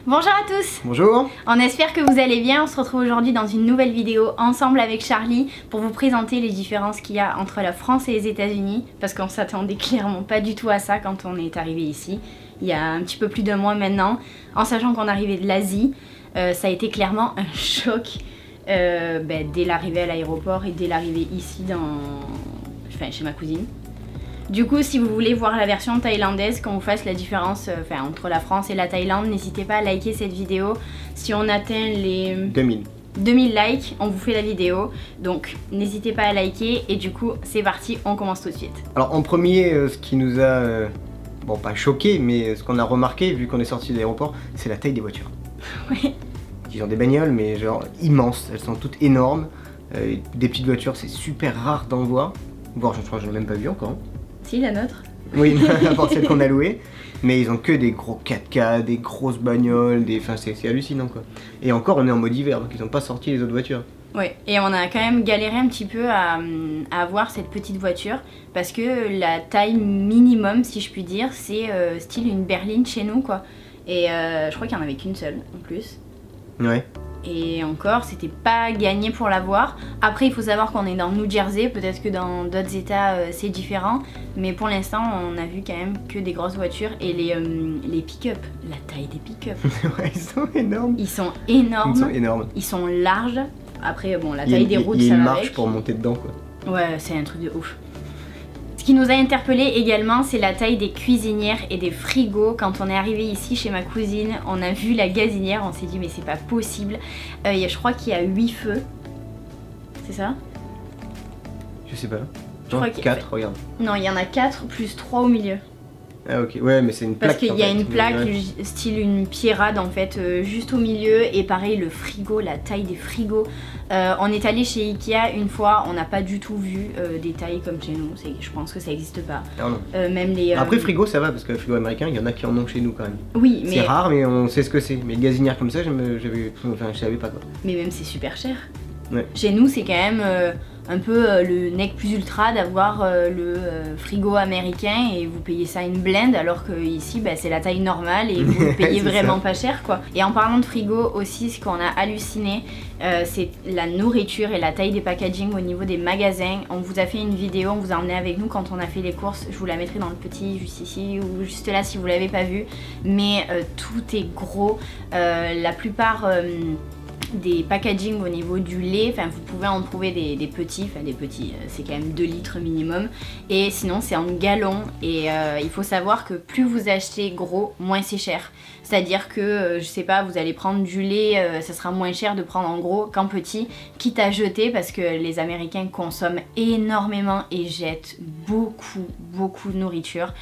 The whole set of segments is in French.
Bonjour à tous. Bonjour. On espère que vous allez bien. On se retrouve aujourd'hui dans une nouvelle vidéo ensemble avec Charlie pour vous présenter les différences qu'il y a entre la France et les États-Unis, parce qu'on s'attendait clairement pas du tout à ça quand on est arrivé ici il y a un petit peu plus d'un mois maintenant, en sachant qu'on arrivait de l'Asie. Ça a été clairement un choc dès l'arrivée à l'aéroport et dès l'arrivée ici chez ma cousine. Du coup, si vous voulez voir la version thaïlandaise, qu'on vous fasse la différence entre la France et la Thaïlande, n'hésitez pas à liker cette vidéo. Si on atteint les 2000 likes, on vous fait la vidéo. Donc n'hésitez pas à liker et du coup c'est parti, on commence tout de suite. Alors en premier, ce qui nous a, bon pas choqué, mais ce qu'on a remarqué vu qu'on est sorti de l'aéroport, c'est la taille des voitures. Oui. Ils ont des bagnoles mais genre immenses, elles sont toutes énormes. Des petites voitures, c'est super rare d'en voir. Voire je crois que j'en ai même pas vu encore. Hein. Si, la nôtre. Oui, n'importe celle qu'on a louée. Mais ils ont que des gros 4x4, des grosses bagnoles, enfin c'est hallucinant quoi. Et encore on est en mode hiver, donc ils n'ont pas sorti les autres voitures. Ouais, et on a quand même galéré un petit peu à avoir cette petite voiture, parce que la taille minimum, si je puis dire, c'est style une berline chez nous quoi. Et je crois qu'il n'y en avait qu'une seule en plus. Ouais. Et encore, c'était pas gagné pour l'avoir. Après, il faut savoir qu'on est dans New Jersey, peut-être que dans d'autres états c'est différent. Mais pour l'instant, on a vu quand même que des grosses voitures. Et les pick-up, la taille des pick-up. Ouais, ils sont énormes. Ils sont énormes. Ils sont énormes. Ils sont larges. Après, bon, la taille des routes, ça va avec. Il y a une marche pour monter dedans quoi. Ouais, c'est un truc de ouf. Ce qui nous a interpellé également, c'est la taille des cuisinières et des frigos. Quand on est arrivé ici chez ma cousine, on a vu la gazinière, on s'est dit mais c'est pas possible. Je crois qu'il y a 8 feux. C'est ça? Je sais pas. Je crois 4, regarde. Non, il y en a 4 plus 3 au milieu. Ah ok, ouais mais c'est une plaque. Parce qu'il y a une plaque, style une pierrade en fait, juste au milieu. Et pareil, le frigo, la taille des frigos. On est allé chez Ikea une fois, on n'a pas du tout vu des tailles comme chez nous. Je pense que ça n'existe pas. Ah non. Même les, Après frigo ça va, parce que le frigo américain, il y en a qui en ont chez nous quand même. Oui, mais... C'est rare mais on sait ce que c'est. Mais gazinière comme ça, je savais pas quoi. Mais même c'est super cher. Ouais. Chez nous c'est quand même un peu le nec plus ultra d'avoir le frigo américain et vous payez ça une blinde, alors que ici c'est la taille normale et vous le payez vraiment pas cher quoi. Et en parlant de frigo aussi, ce qu'on a halluciné, c'est la nourriture et la taille des packaging au niveau des magasins. On vous a fait une vidéo, on vous a emmené avec nous quand on a fait les courses, je vous la mettrai dans le petit juste ici ou juste là si vous l'avez pas vu, mais tout est gros, la plupart des packaging au niveau du lait, vous pouvez en trouver des petits, c'est quand même 2 litres minimum, et sinon c'est en gallons. Et il faut savoir que plus vous achetez gros, moins c'est cher. C'est à dire que je sais pas, vous allez prendre du lait, ça sera moins cher de prendre en gros qu'en petit, quitte à jeter, parce que les Américains consomment énormément et jettent beaucoup de nourriture.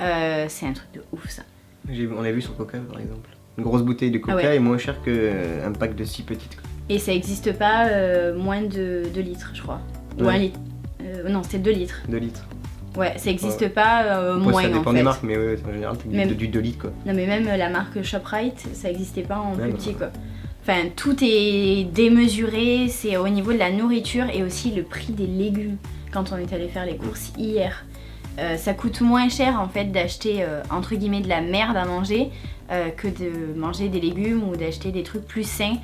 C'est un truc de ouf ça. On a vu sur Coca par exemple. Une grosse bouteille de Coca est moins chère qu'un pack de 6 petites. Et ça n'existe pas moins de 2 litres, je crois. Ou 1 litre. Non, c'était 2 litres. 2 litres. Ouais, ça n'existe pas moins en fait. Ça dépend des marques, mais ouais, en général, c'est du 2 litres quoi. Non, mais même la marque Shoprite, ça n'existait pas en plus petit quoi. Enfin, tout est démesuré, c'est au niveau de la nourriture et aussi le prix des légumes. Quand on est allé faire les courses hier, ça coûte moins cher en fait d'acheter entre guillemets de la merde à manger que de manger des légumes ou d'acheter des trucs plus sains.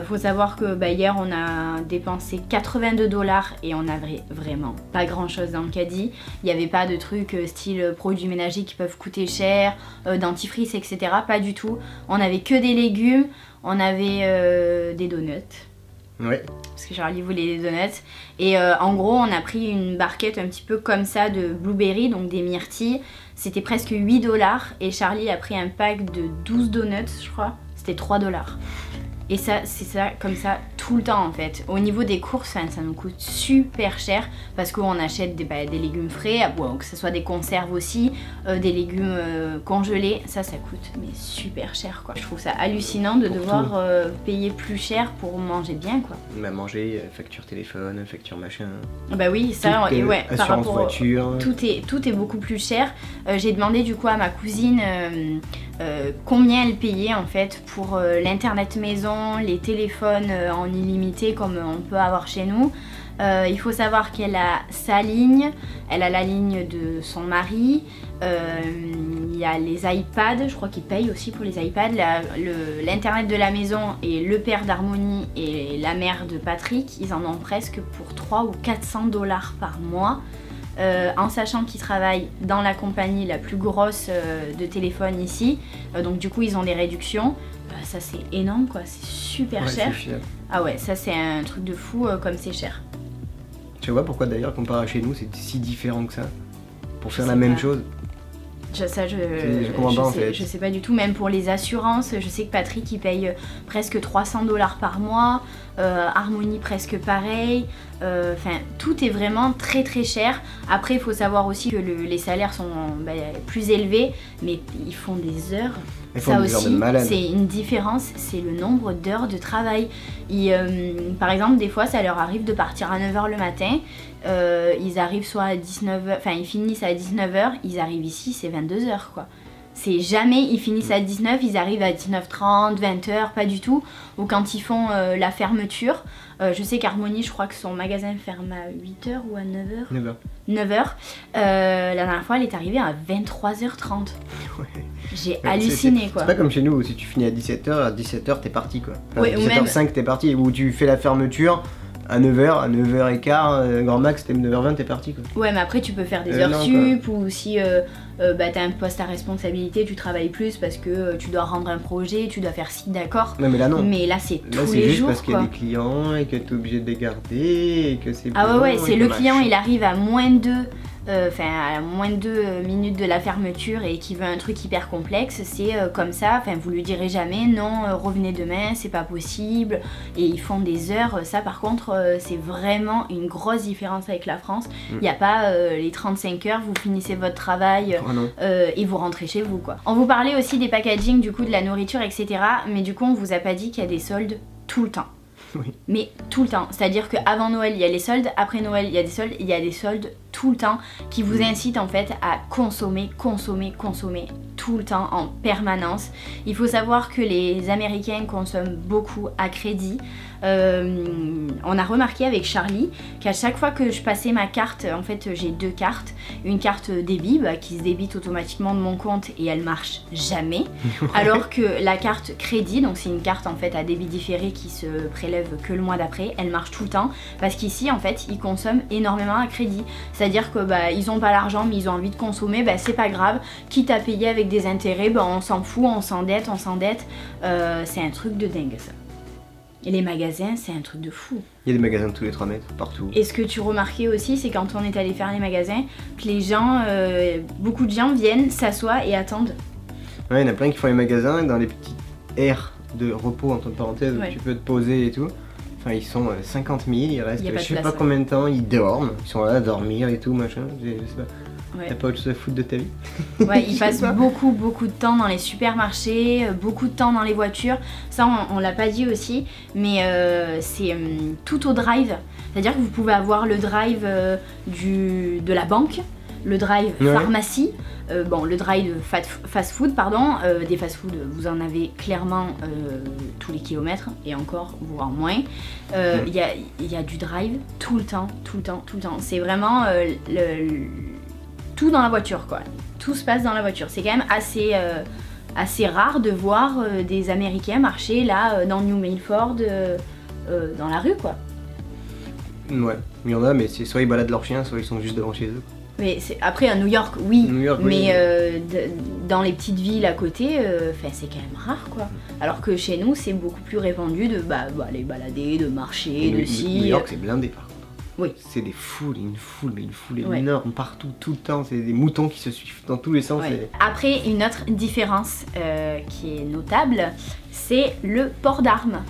Faut savoir que hier on a dépensé 82 $ et on avait vraiment pas grand chose dans le caddie. Il n'y avait pas de trucs style produits ménagers qui peuvent coûter cher, dentifrice etc. Pas du tout. On avait que des légumes, on avait des donuts. Ouais. Parce que Charlie voulait des donuts. Et en gros, on a pris une barquette un petit peu comme ça de blueberry, donc des myrtilles. C'était presque 8 $. Et Charlie a pris un pack de 12 donuts, je crois. C'était 3 $. Et ça, c'est ça, comme ça, tout le temps en fait. Au niveau des courses, ça nous coûte super cher parce qu'on achète des légumes frais, que ce soit des conserves aussi, des légumes congelés. Ça coûte mais super cher quoi. Je trouve ça hallucinant de devoir payer plus cher pour manger bien quoi. Manger, facture téléphone, facture machin. Bah oui, ça, tout ouais, assurance par rapport voiture. Tout est beaucoup plus cher. J'ai demandé du coup à ma cousine combien elle payait en fait pour l'internet maison, les téléphones en illimité comme on peut avoir chez nous. Il faut savoir qu'elle a sa ligne, elle a la ligne de son mari, il y a les iPads, je crois qu'ils payent aussi pour les iPads, l'internet de la maison et le père d'Harmonie et la mère de Patrick, ils en ont presque pour 300 ou 400 $ par mois. En sachant qu'ils travaillent dans la compagnie la plus grosse de téléphone ici, donc du coup ils ont des réductions, ça c'est énorme quoi, c'est super cher. Ah ouais, ça c'est un truc de fou comme c'est cher. Tu vois pourquoi d'ailleurs comparé à chez nous c'est si différent que ça, pour faire la même chose. Je sais pas du tout, même pour les assurances, je sais que Patrick il paye presque 300 $ par mois, Harmonie presque pareil, enfin tout est vraiment très très cher. Après il faut savoir aussi que les salaires sont plus élevés, mais ils font des heures. Ça aussi, c'est une différence, c'est le nombre d'heures de travail. Par exemple, des fois, ça leur arrive de partir à 9 h le matin. Ils arrivent soit à 19 h, enfin ils finissent à 19 h, ils arrivent ici, c'est 22 h quoi. C'est jamais, ils finissent à 19, ils arrivent à 19h30, 20 h, pas du tout. Ou quand ils font la fermeture, je sais qu'Harmonie, je crois que son magasin ferme à 8 h ou à 9 h. 9 h. La dernière fois, elle est arrivée à 23h30. Ouais. J'ai halluciné quoi. C'est pas comme chez nous où si tu finis à 17 h, à 17 h t'es parti quoi. Enfin, ouais, 17h05 t'es parti, où tu fais la fermeture. À 9h, à 9h15, grand max, 9h20, t'es parti quoi. Ouais, mais après tu peux faire des heures sup ou si t'as un poste à responsabilité, tu travailles plus parce que tu dois rendre un projet, tu dois faire ci, d'accord. Non, mais là non. Mais là c'est tous les jours. Parce qu'il y a des clients et que t'es obligé de les garder et que c'est. Ah ouais, c'est le client, il arrive à moins de 2 minutes de la fermeture et qui veut un truc hyper complexe, c'est comme ça, enfin vous lui direz jamais non, revenez demain, c'est pas possible, et ils font des heures. Ça par contre c'est vraiment une grosse différence avec la France. Il n'y a pas les 35 heures, vous finissez votre travail et vous rentrez chez vous quoi. On vous parlait aussi des packaging, du coup de la nourriture etc, mais du coup on vous a pas dit qu'il y a des soldes tout le temps. Oui. Mais tout le temps, c'est-à-dire qu'avant Noël il y a les soldes, après Noël il y a des soldes tout le temps qui vous incitent en fait à consommer tout le temps en permanence. Il faut savoir que les Américains consomment beaucoup à crédit. On a remarqué avec Charlie qu'à chaque fois que je passais ma carte, en fait j'ai deux cartes, une carte débit qui se débite automatiquement de mon compte et elle marche jamais, alors que la carte crédit, donc c'est une carte en fait à débit différé qui se prélève que le mois d'après, elle marche tout le temps parce qu'ici en fait ils consomment énormément à crédit, c'est-à-dire que ils ont pas l'argent mais ils ont envie de consommer, c'est pas grave, quitte à payer avec des intérêts, on s'en fout, on s'endette, c'est un truc de dingue ça. Et les magasins, c'est un truc de fou. Il y a des magasins de tous les 3 mètres, partout. Et ce que tu remarquais aussi, c'est quand on est allé faire les magasins, que les gens, beaucoup de gens viennent, s'assoient et attendent. Ouais, il y en a plein qui font les magasins dans les petites aires de repos, entre parenthèses, où tu peux te poser et tout. Enfin, ils sont 50 000, il reste je sais pas combien de temps, ils dorment, ils sont là à dormir et tout, machin, je sais pas. Ouais. T'as pas autre chose à foutre de ta vie? Ouais, ils passent beaucoup de temps dans les supermarchés, beaucoup de temps dans les voitures. Ça, on l'a pas dit aussi, mais c'est tout au drive. C'est-à-dire que vous pouvez avoir le drive de la banque, le drive pharmacie, le drive fast-food, pardon. Des fast-food, vous en avez clairement tous les kilomètres, et encore, voire moins. Il y a du drive tout le temps. C'est vraiment tout dans la voiture quoi, tout se passe dans la voiture. C'est quand même assez rare de voir des Américains marcher là dans New Milford dans la rue quoi. Ouais, il y en a mais c'est soit ils baladent leurs chiens, soit ils sont juste devant chez eux. Mais après à New York oui, mais dans les petites villes à côté, c'est quand même rare quoi. Alors que chez nous c'est beaucoup plus répandu de aller balader, de marcher, de ci. New York c'est blindé par contre. Oui. C'est des foules, une foule énorme partout, tout le temps, c'est des moutons qui se suivent dans tous les sens. Ouais. Après, une autre différence qui est notable, c'est le port d'armes.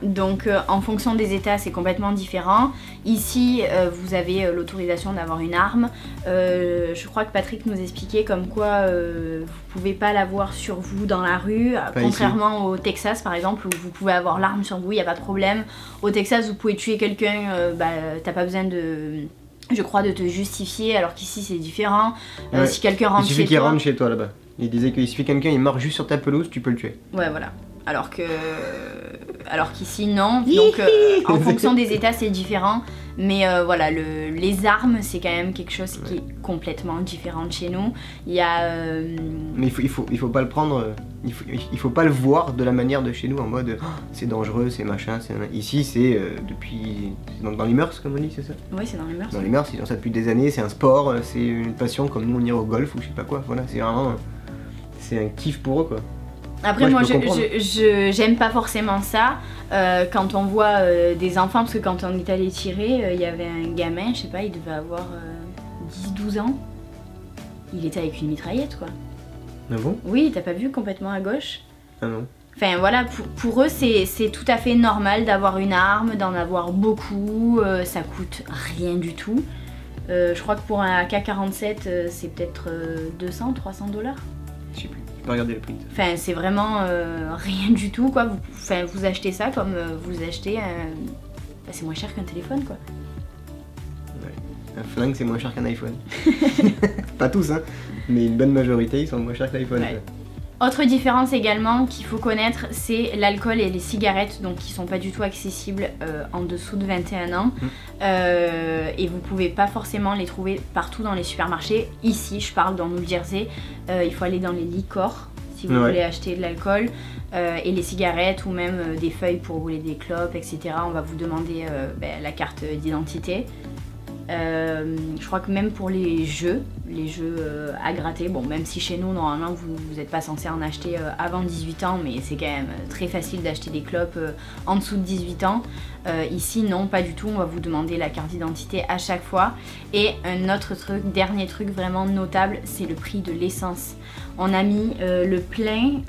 Donc en fonction des états, c'est complètement différent. Ici, vous avez l'autorisation d'avoir une arme. Je crois que Patrick nous expliquait comme quoi vous pouvez pas l'avoir sur vous dans la rue, contrairement au Texas par exemple, où vous pouvez avoir l'arme sur vous, il n'y a pas de problème. Au Texas, vous pouvez tuer quelqu'un, t'as pas besoin de te justifier, alors qu'ici c'est différent. Si quelqu'un rentre chez toi... Il suffit qu'il rentre chez toi là-bas. Il disait qu'il suffit quelqu'un, il marche juste sur ta pelouse, tu peux le tuer. Ouais, voilà. alors qu'ici non. Donc en fonction des états c'est différent. Mais voilà, les armes c'est quand même quelque chose qui est complètement différent de chez nous. Il y a... Mais il faut pas le prendre, il faut pas le voir de la manière de chez nous en mode oh, c'est dangereux, c'est machin. Ici c'est depuis... dans les mœurs comme on dit, c'est ça? Oui, c'est dans les mœurs. Dans les mœurs, ils ont ça depuis des années, c'est un sport, c'est une passion comme nous on irait au golf ou je sais pas quoi. Voilà, c'est vraiment... c'est un kiff pour eux quoi. Après moi j'aime pas forcément ça quand on voit des enfants, parce que quand on est allé tirer, il y avait un gamin, je sais pas, il devait avoir 10-12 ans, il était avec une mitraillette quoi. Ah bon? Oui, t'as pas vu complètement à gauche? Ah non. Enfin voilà, pour eux c'est tout à fait normal d'avoir une arme, d'en avoir beaucoup, ça coûte rien du tout. Je crois que pour un AK-47 c'est peut-être 200-300$. Je sais plus. Pas regarder le prix. Enfin, c'est vraiment rien du tout quoi. Vous achetez ça comme vous achetez c'est moins cher qu'un téléphone quoi. Ouais. Un flingue c'est moins cher qu'un iPhone. Pas tous hein, mais une bonne majorité ils sont moins chers que l'iPhone. Ouais. Autre différence également qu'il faut connaître, c'est l'alcool et les cigarettes, donc qui sont pas du tout accessibles en dessous de 21 ans. Et vous pouvez pas forcément les trouver partout dans les supermarchés. Ici, je parle dans New Jersey, il faut aller dans les liquors si vous voulez acheter de l'alcool. Et les cigarettes ou même des feuilles pour rouler des clopes, etc. On va vous demander la carte d'identité. Je crois que même pour les jeux à gratter, bon même si chez nous normalement vous n'êtes pas censé en acheter avant 18 ans, mais c'est quand même très facile d'acheter des clopes en dessous de 18 ans. Ici non, pas du tout, on va vous demander la carte d'identité à chaque fois. Et un autre truc, dernier truc vraiment notable, c'est le prix de l'essence. On a mis le plein...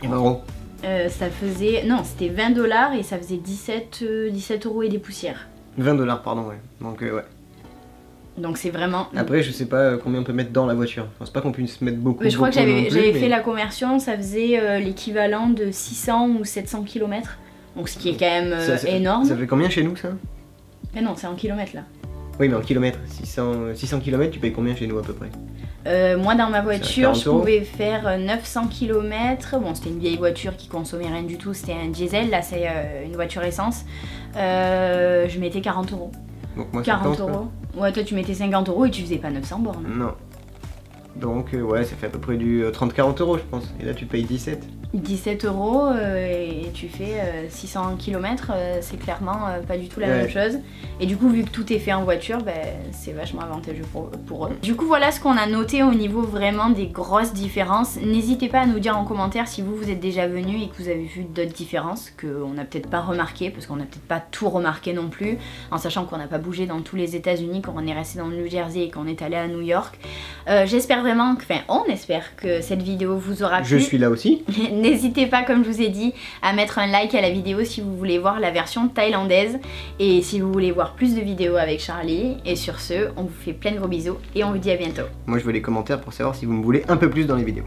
ça faisait... Non, c'était 20$ et ça faisait 17€ et des poussières. 20$, pardon, ouais. Donc ouais. Donc c'est vraiment... Après je sais pas combien on peut mettre dans la voiture. Je pense pas qu'on puisse mettre beaucoup. Je crois que j'avais fait la conversion, ça faisait l'équivalent de 600 ou 700 km. Donc ce qui est quand même énorme. Ça fait combien chez nous ça? Mais non, c'est en kilomètres là. Oui mais en kilomètres, 600 km tu payes combien chez nous à peu près? Moi dans ma voiture je pouvais faire 900 km. Bon c'était une vieille voiture qui consommait rien du tout, c'était un diesel, là c'est une voiture essence. Je mettais 40€. Donc moi 40€. Ouais, toi tu mettais 50€ et tu faisais pas 900 bornes. Non. Donc ouais, ça fait à peu près du 30-40€, je pense. Et là tu payes 17. 17€ et tu fais 600 km, c'est clairement pas du tout la même chose. Et du coup, vu que tout est fait en voiture, c'est vachement avantageux pour eux. Du coup, voilà ce qu'on a noté au niveau vraiment des grosses différences. N'hésitez pas à nous dire en commentaire si vous êtes déjà venu et que vous avez vu d'autres différences qu'on n'a peut-être pas remarqué, parce qu'on n'a peut-être pas tout remarqué non plus, en sachant qu'on n'a pas bougé dans tous les États-Unis, qu'on est resté dans le New Jersey et qu'on est allé à New York. J'espère vraiment, on espère que cette vidéo vous aura plu. Je suis là aussi. N'hésitez pas, comme je vous ai dit, à mettre un like à la vidéo si vous voulez voir la version thaïlandaise et si vous voulez voir plus de vidéos avec Charlie. Et sur ce, on vous fait plein de gros bisous et on vous dit à bientôt. Moi je veux les commentaires pour savoir si vous me voulez un peu plus dans les vidéos.